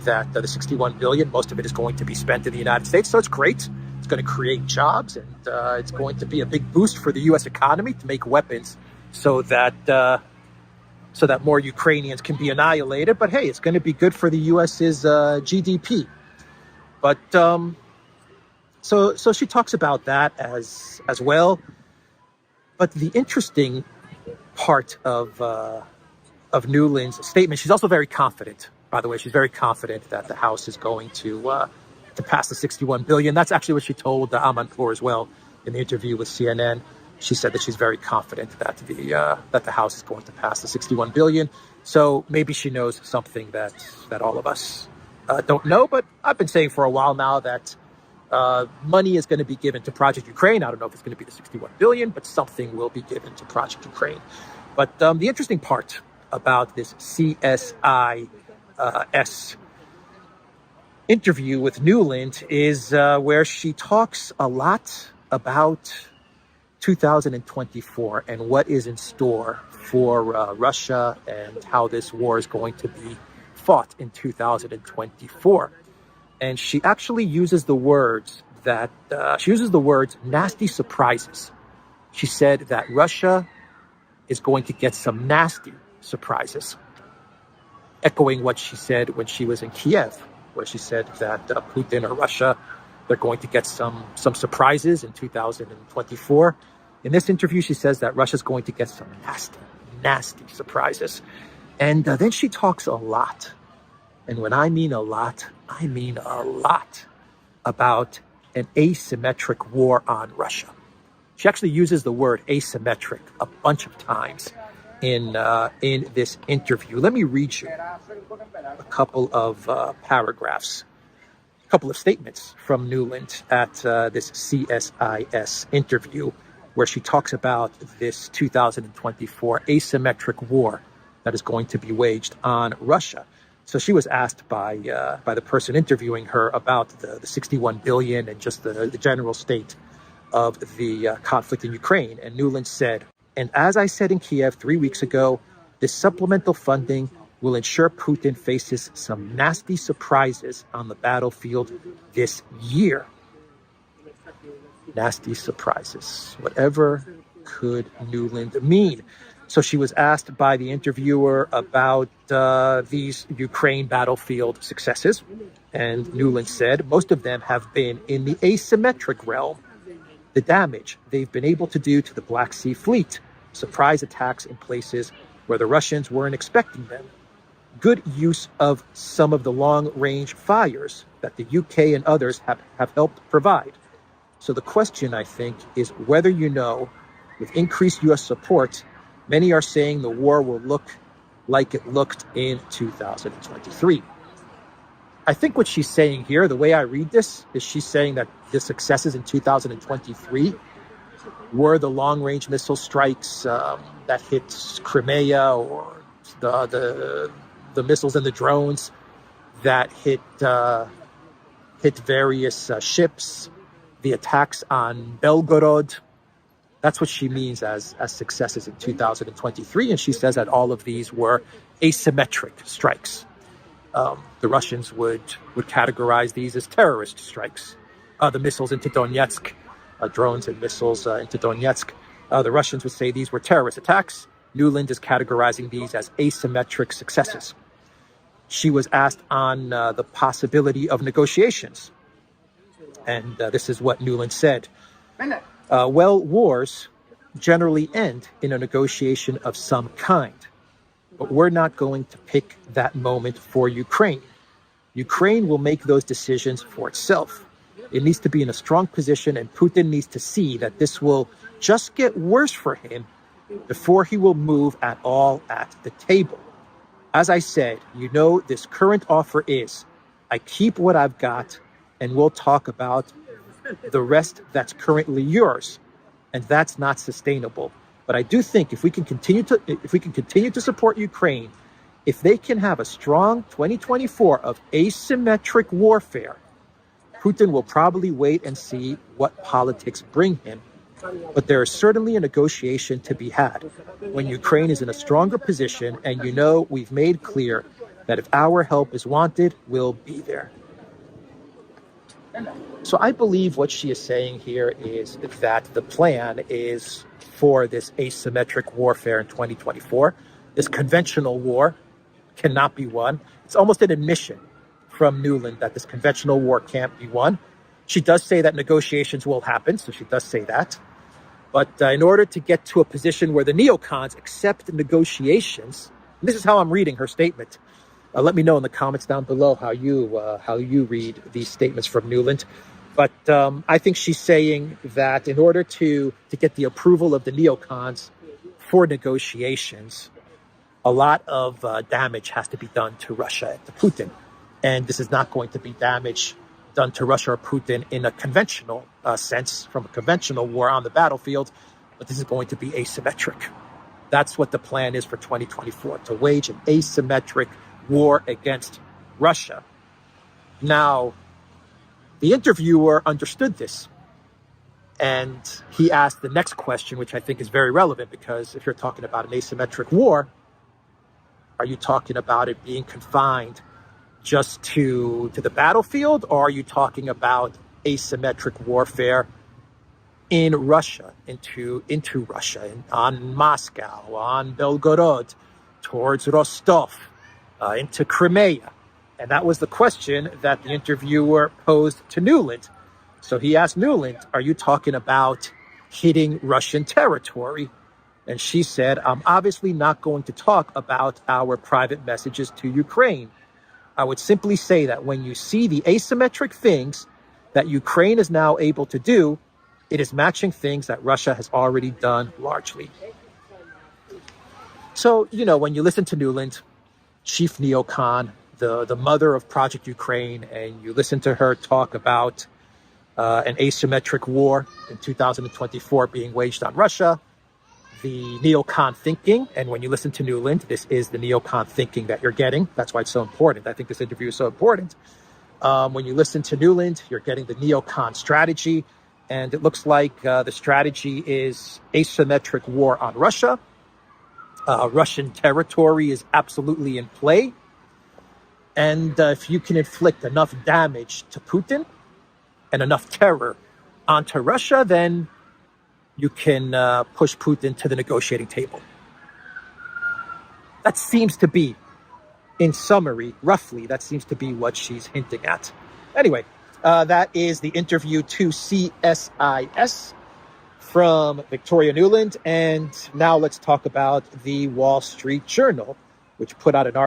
that the 61 billion, most of it is going to be spent in the United States. So it's great. It's going to create jobs, and it's going to be a big boost for the U.S. economy to make weapons so that more Ukrainians can be annihilated. But hey, it's going to be good for the U.S.'s GDP. But so she talks about that as well. But the interesting part of Nuland's statement, she's also very confident. By the way, she's very confident that the House is going to pass the 61 billion. That's actually what she told Amanpour as well in the interview with CNN. She said that she's very confident that the House is going to pass the 61 billion. So maybe she knows something that all of us don't know. But I've been saying for a while now that money is going to be given to Project Ukraine. I don't know if it's going to be the 61 billion, but something will be given to Project Ukraine. But the interesting part about this CSIS interview with Nuland is where she talks a lot about 2024 and what is in store for Russia and how this war is going to be fought in 2024. And she actually uses the words nasty surprises. She said that Russia is going to get some nasty surprises, echoing what she said when she was in Kiev, where she said that Putin or Russia, they're going to get some surprises in 2024. In this interview, she says that Russia's going to get some nasty surprises. And then she talks a lot. And when I mean a lot, I mean a lot about an asymmetric war on Russia. She actually uses the word asymmetric a bunch of times in this interview. Let me read you a couple of paragraphs, a couple of statements from Nuland at this CSIS interview, where she talks about this 2024 asymmetric war that is going to be waged on Russia. So she was asked by the person interviewing her about the 61 billion and just the general state of the conflict in Ukraine. And Nuland said, and as I said in Kiev 3 weeks ago, this supplemental funding will ensure Putin faces some nasty surprises on the battlefield this year. Nasty surprises. Whatever could Nuland mean? So she was asked by the interviewer about these Ukraine battlefield successes. And Nuland said most of them have been in the asymmetric realm. The damage they've been able to do to the Black Sea Fleet, surprise attacks in places where the Russians weren't expecting them, good use of some of the long-range fires that the UK and others have helped provide. So the question, I think, is whether you know, with increased U.S. support, many are saying the war will look like it looked in 2023. I think what she's saying here, the way I read this, is she's saying that the successes in 2023 were the long-range missile strikes that hit Crimea, or the missiles and the drones that hit various ships, the attacks on Belgorod. That's what she means as successes in 2023. And she says that all of these were asymmetric strikes. The Russians would categorize these as terrorist strikes. The missiles into Donetsk, drones and missiles into Donetsk. The Russians would say these were terrorist attacks. Nuland is categorizing these as asymmetric successes. She was asked on the possibility of negotiations. And this is what Nuland said. Well, wars generally end in a negotiation of some kind. But we're not going to pick that moment for Ukraine. Ukraine will make those decisions for itself. It needs to be in a strong position, and Putin needs to see that this will just get worse for him before he will move at all at the table. As I said, you know, this current offer is, I keep what I've got, and we'll talk about the rest that's currently yours. And that's not sustainable. But I do think if we can continue to support Ukraine, if they can have a strong 2024 of asymmetric warfare, Putin will probably wait and see what politics bring him. But there is certainly a negotiation to be had when Ukraine is in a stronger position. And you know, we've made clear that if our help is wanted, we'll be there. So I believe what she is saying here is that the plan is for this asymmetric warfare in 2024. This conventional war cannot be won. It's almost an admission from Nuland that this conventional war can't be won. She does say that negotiations will happen, so she does say that. But in order to get to a position where the neocons accept negotiations, and this is how I'm reading her statement. Let me know in the comments down below how you read these statements from Nuland. But I think she's saying that in order to get the approval of the neocons for negotiations, a lot of damage has to be done to Russia and to Putin. And this is not going to be damage done to Russia or Putin in a conventional sense, from a conventional war on the battlefield, but this is going to be asymmetric. That's what the plan is for 2024, to wage an asymmetric war against Russia. Now, the interviewer understood this, and he asked the next question, which I think is very relevant, because if you're talking about an asymmetric war, are you talking about it being confined just to the battlefield, or are you talking about asymmetric warfare in Russia, into Russia, on Moscow, on Belgorod, towards Rostov, into Crimea? And that was the question that the interviewer posed to Nuland. So he asked Nuland, are you talking about hitting Russian territory? And she said, I'm obviously not going to talk about our private messages to Ukraine. I would simply say that when you see the asymmetric things that Ukraine is now able to do, it is matching things that Russia has already done largely. So, when you listen to Nuland, chief neocon, the mother of Project Ukraine, and you listen to her talk about an asymmetric war in 2024 being waged on Russia, the neocon thinking, and when you listen to Nuland, this is the neocon thinking that you're getting. That's why it's so important. I think this interview is so important. When you listen to Nuland, you're getting the neocon strategy, and it looks like the strategy is asymmetric war on Russia. Russian territory is absolutely in play. And if you can inflict enough damage to Putin and enough terror onto Russia, then you can push Putin to the negotiating table. That seems to be, in summary, roughly, that seems to be what she's hinting at. Anyway, that is the interview to CSIS from Victoria Nuland. And now let's talk about the Wall Street Journal, which put out an article